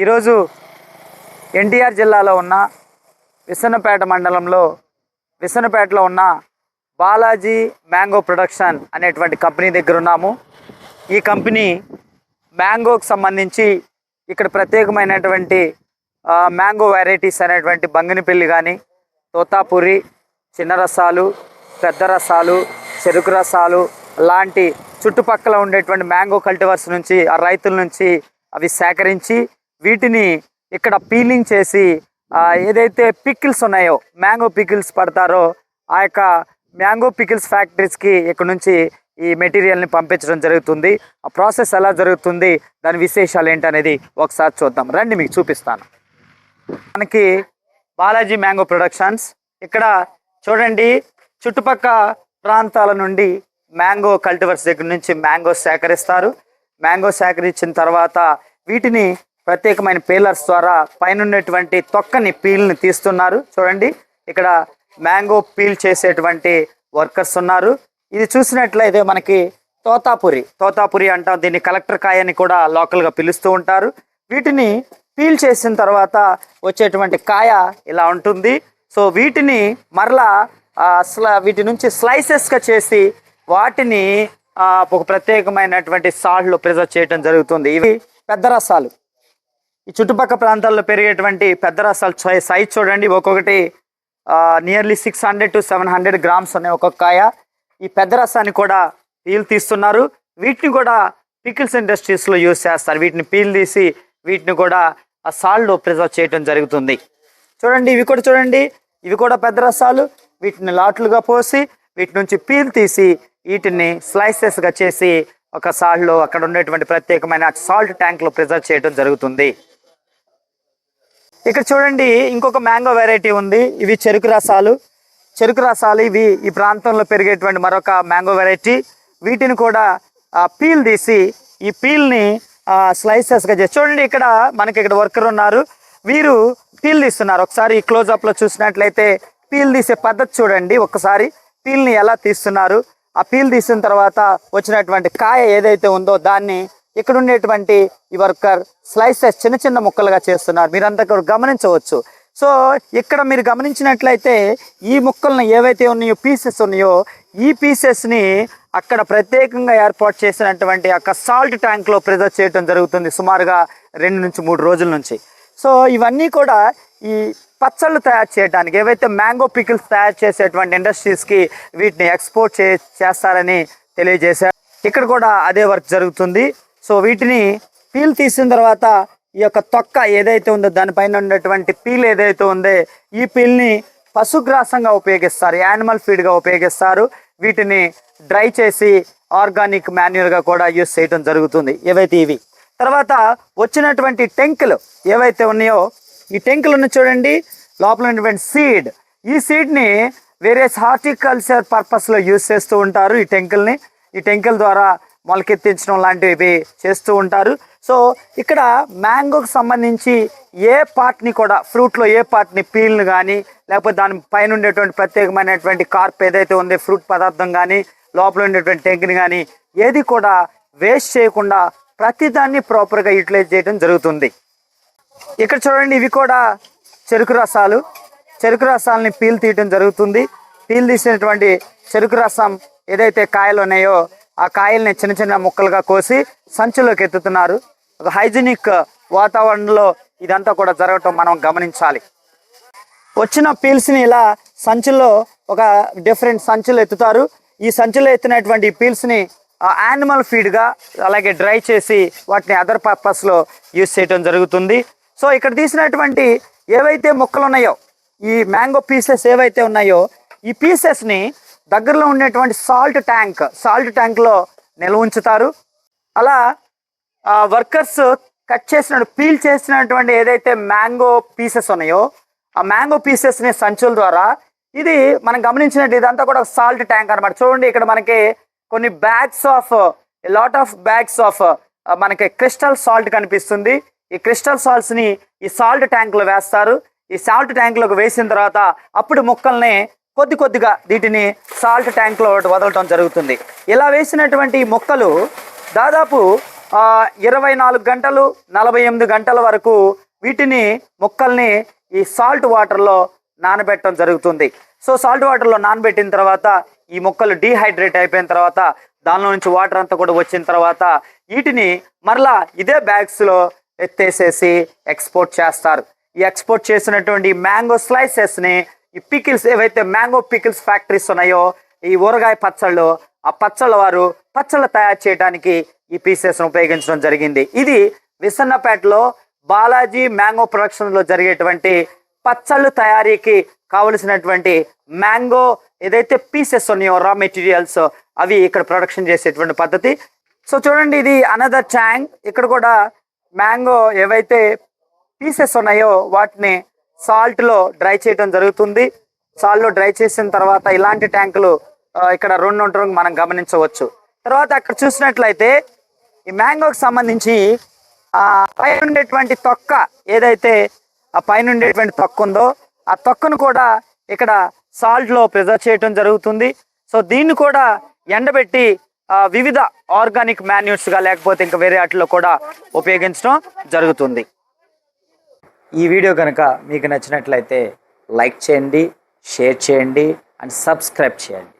ఈరోజు ఎన్టీఆర్ జిల్లాలో ఉన్న విసన్నపేట మండలంలో విసన్నపేటలో ఉన్న బాలాజీ మ్యాంగో ప్రొడక్షన్ అనేటువంటి కంపెనీ దగ్గర ఉన్నాము. ఈ కంపెనీ మ్యాంగోకి సంబంధించి ఇక్కడ ప్రత్యేకమైనటువంటి మ్యాంగో వెరైటీస్ అనేటువంటి బంగినపల్లి కానీ, తోతాపురి, చిన్న రసాలు, పెద్ద రసాలు, చెరుకు రసాలు లాంటి చుట్టుపక్కల ఉండేటువంటి మ్యాంగో కల్టివర్స్ నుంచి, ఆ రైతుల నుంచి అవి సేకరించి వీటిని ఇక్కడ పీలింగ్ చేసి ఏదైతే పికిల్స్ ఉన్నాయో, మ్యాంగో పికిల్స్ పడతారో ఆ యొక్క మ్యాంగో పికిల్స్ ఫ్యాక్టరీస్కి ఇక్కడ నుంచి ఈ మెటీరియల్ని పంపించడం జరుగుతుంది. ఆ ప్రాసెస్ ఎలా జరుగుతుంది, దాని విశేషాలు ఏంటనేది ఒకసారి చూద్దాం రండి, మీకు చూపిస్తాను. మనకి బాలాజీ మ్యాంగో ప్రొడక్షన్స్ ఇక్కడ చూడండి, చుట్టుపక్క ప్రాంతాల నుండి మ్యాంగో కల్టివర్స్ దగ్గర నుంచి మ్యాంగో సేకరిస్తారు. మ్యాంగో సేకరించిన తర్వాత వీటిని ప్రత్యేకమైన పీలర్స్ ద్వారా పైన ఉన్నటువంటి తొక్కని పీల్ని తీస్తున్నారు. చూడండి, ఇక్కడ మ్యాంగో పీల్ చేసేటువంటి వర్కర్స్ ఉన్నారు. ఇది చూసినట్లయితే మనకి తోతాపురి అంటాం, దీన్ని కలెక్టర్ కాయ అని కూడా లోకల్గా పిలుస్తూ ఉంటారు. వీటిని పీల్ చేసిన తర్వాత వచ్చేటువంటి కాయ ఇలా ఉంటుంది. సో వీటిని మరలా వీటి నుంచి స్లైసెస్గా చేసి వాటిని ఒక ప్రత్యేకమైనటువంటి సాల్ట్లో ప్రిజర్వ్ చేయడం జరుగుతుంది. ఇవి పెద్ద రసాలు. ఈ చుట్టుపక్కల ప్రాంతాల్లో పెరిగేటువంటి పెద్ద రసాలు సైజ్ చూడండి, ఒక్కొక్కటి నియర్లీ 600 to 700 grams ఉన్నాయి ఒక్కొక్క కాయ. ఈ పెద్ద రసాన్ని కూడా పీల్ తీస్తున్నారు. వీటిని కూడా పికిల్స్ ఇండస్ట్రీస్లో యూజ్ చేస్తారు. వీటిని పీల్ తీసి వీటిని కూడా ఆ సాల్ట్లో ప్రిజర్వ్ చేయడం జరుగుతుంది. చూడండి, ఇవి కూడా చూడండి, ఇవి కూడా పెద్ద రసాలు. వీటిని లాట్లుగా పోసి వీటి నుంచి పీల్ తీసి వీటిని స్లైసెస్గా చేసి ఒక సాల్ట్లో అక్కడ ఉండేటువంటి ప్రత్యేకమైన సాల్ట్ ట్యాంక్లో ప్రిజర్వ్ చేయడం జరుగుతుంది. ఇక్కడ చూడండి, ఇంకొక మ్యాంగో వెరైటీ ఉంది. ఇవి చెరుకు రసాలు. ఇవి ఈ ప్రాంతంలో పెరిగేటువంటి మరొక మ్యాంగో వెరైటీ. వీటిని కూడా పీల్ తీసి ఈ పీల్ని స్లైసెస్గా చేసి చూడండి, ఇక్కడ మనకి ఇక్కడ వర్కర్ ఉన్నారు, వీరు పీల్ తీస్తున్నారు. ఒకసారి ఈ క్లోజప్లో చూసినట్లయితే పీల్ తీసే పద్ధతి చూడండి. ఒక్కసారి పీల్ని ఎలా తీస్తున్నారు. ఆ పీల్ తీసిన తర్వాత వచ్చినటువంటి కాయ ఏదైతే ఉందో దాన్ని ఇక్కడ ఉండేటువంటి ఈ వర్కర్ స్లైసెస్ చిన్న చిన్న ముక్కలుగా చేస్తున్నారు. మీరంతా గమనించవచ్చు. సో ఇక్కడ మీరు గమనించినట్లయితే ఈ ముక్కలను ఏవైతే ఉన్నాయో, పీసెస్ ఉన్నాయో, ఈ పీసెస్ని అక్కడ ప్రత్యేకంగా ఏర్పాటు చేసినటువంటి అక్కడ సాల్ట్ ట్యాంక్లో ప్రిజర్వ్ చేయడం జరుగుతుంది సుమారుగా 2 నుంచి 3 రోజుల నుంచి. సో ఇవన్నీ కూడా ఈ పచ్చళ్ళు తయారు చేయడానికి, ఏవైతే మ్యాంగో పికిల్స్ తయారు చేసేటువంటి ఇండస్ట్రీస్కి వీటిని ఎక్స్పోర్ట్ చేస్తారని తెలియజేశారు. ఇక్కడ కూడా అదే వర్క్ జరుగుతుంది. సో వీటిని పీల్ తీసిన తర్వాత ఈ యొక్క తొక్క ఏదైతే ఉందో, దానిపైన ఉన్నటువంటి పీల్ ఏదైతే ఉందో, ఈ పీల్ని పశుగ్రాసంగా ఉపయోగిస్తారు, యానిమల్ ఫీడ్గా ఉపయోగిస్తారు. వీటిని డ్రై చేసి ఆర్గానిక్ మాన్యూర్గా కూడా యూజ్ చేయడం జరుగుతుంది. ఏవైతే ఇవి తర్వాత వచ్చినటువంటి టెంకులు ఏవైతే ఉన్నాయో, ఈ టెంకులను చూడండి, లోపల ఉన్నటువంటి సీడ్, ఈ సీడ్ని వేరే హార్టికల్చర్ పర్పస్లో యూజ్ చేస్తూ ఉంటారు. ఈ టెంకుల ద్వారా మొలకెత్తించడం లాంటివి చేస్తూ ఉంటారు. సో ఇక్కడ మ్యాంగోకి సంబంధించి ఏ పార్ట్ని కూడా, ఫ్రూట్లో ఏ పార్ట్ని, పీల్ని కానీ లేకపోతే దాని పైన ఉండేటువంటి ప్రత్యేకమైనటువంటి కార్ప్ ఏదైతే ఉందో, ఫ్రూట్ పదార్థం కానీ, లోపల ఉండేటువంటి టెంక్ని కానీ ఏది కూడా వేస్ట్ చేయకుండా ప్రతిదాన్ని ప్రాపర్గా యూటిలైజ్ చేయడం జరుగుతుంది. ఇక్కడ చూడండి, ఇవి కూడా చెరుకు రసాలని పీల్ తీయడం జరుగుతుంది. పీల్ తీసినటువంటి చెరుకు రసం ఏదైతే కాయలు ఉన్నాయో, ఆ కాయల్ని చిన్న చిన్న ముక్కలుగా కోసి సంచులోకి ఎత్తుతున్నారు. ఒక హైజీనిక్ వాతావరణంలో ఇదంతా కూడా జరగటం మనం గమనించాలి. వచ్చిన పీల్స్ని ఇలా సంచుల్లో ఒక డిఫరెంట్ సంచులు ఎత్తుతారు. ఈ సంచులో ఎత్తినటువంటి పీల్స్ని యానిమల్ ఫీడ్గా అలాగే డ్రై చేసి వాటిని అదర్ పర్పస్లో యూజ్ చేయడం జరుగుతుంది. సో ఇక్కడ తీసినటువంటి ఏవైతే ముక్కలు ఉన్నాయో, ఈ మ్యాంగో పీసెస్ ఏవైతే ఉన్నాయో, ఈ పీసెస్ని దగ్గరలో ఉండేటువంటి సాల్ట్ ట్యాంక్లో నిల్వ ఉంచుతారు. అలా వర్కర్స్ పీల్ చేసినటువంటి ఏదైతే మ్యాంగో పీసెస్ ఉన్నాయో, ఆ మ్యాంగో పీసెస్ని సంచుల ద్వారా, ఇది మనం గమనించినట్టు ఇదంతా కూడా సాల్ట్ ట్యాంక్ అనమాట. చూడండి, ఇక్కడ మనకి కొన్ని లాట్ ఆఫ్ బ్యాగ్స్ ఆఫ్ మనకి క్రిస్టల్ సాల్ట్ కనిపిస్తుంది. ఈ క్రిస్టల్ సాల్ట్స్ని ఈ సాల్ట్ ట్యాంక్లో వేస్తారు. ఈ సాల్ట్ ట్యాంక్లోకి వేసిన తర్వాత అప్పుడు ముక్కల్ని కొద్దిగా వీటిని సాల్ట్ ట్యాంక్లో వదలటం జరుగుతుంది. ఇలా వేసినటువంటి మొక్కలు దాదాపు 24 గంటలు 48 గంటల వరకు వీటిని మొక్కల్ని ఈ సాల్ట్ వాటర్లో నానబెట్టడం జరుగుతుంది. సో సాల్ట్ వాటర్లో నానబెట్టిన తర్వాత ఈ మొక్కలు డీహైడ్రేట్ అయిపోయిన తర్వాత దానిలో నుంచి వాటర్ అంతా కూడా వచ్చిన తర్వాత వీటిని మరలా ఇదే బ్యాగ్స్లో ఎత్తేసేసి ఎక్స్పోర్ట్ చేస్తారు. ఈ ఎక్స్పోర్ట్ చేసినటువంటి మ్యాంగో స్లైసెస్ని ఈ పికిల్స్ ఏవైతే మ్యాంగో పికిల్స్ ఫ్యాక్టరీస్ ఉన్నాయో ఈ ఊరగాయ పచ్చళ్ళు ఆ పచ్చళ్ళ వారు పచ్చళ్ళు తయారు చేయడానికి ఈ పీసెస్ను ఉపయోగించడం జరిగింది. ఇది విసన్నపేటలో బాలాజీ మ్యాంగో ప్రొడక్షన్లో జరిగేటువంటి పచ్చళ్ళు తయారీకి కావలసినటువంటి మ్యాంగో ఏదైతే పీసెస్ ఉన్నాయో రా మెటీరియల్స్ అవి ఇక్కడ ప్రొడక్షన్ చేసేటువంటి పద్ధతి. సో చూడండి, ఇది అనదర్ ట్యాంక్. ఇక్కడ కూడా మ్యాంగో ఏవైతే పీసెస్ ఉన్నాయో వాటిని సాల్ట్లో డ్రై చేయడం జరుగుతుంది. సాల్ట్లో డ్రై చేసిన తర్వాత ఇలాంటి ట్యాంకులు ఇక్కడ 2 ఉండడం మనం గమనించవచ్చు. తర్వాత అక్కడ చూసినట్లయితే ఈ మ్యాంగోకి సంబంధించి పైన ఉండేటువంటి తొక్క ఏదైతే ఆ పైన ఉండేటువంటి తొక్క ఉందో ఆ తొక్కను కూడా ఇక్కడ సాల్ట్లో ప్రిజర్వ్ చేయడం జరుగుతుంది. సో దీన్ని కూడా ఎండబెట్టి వివిధ ఆర్గానిక్ మాన్యూర్స్గా లేకపోతే ఇంకా వేరే వాటిలో కూడా ఉపయోగించడం జరుగుతుంది. ఈ వీడియో కనుక మీకు నచ్చినట్లయితే లైక్ చేయండి, షేర్ చేయండి అండ్ సబ్స్క్రైబ్ చేయండి.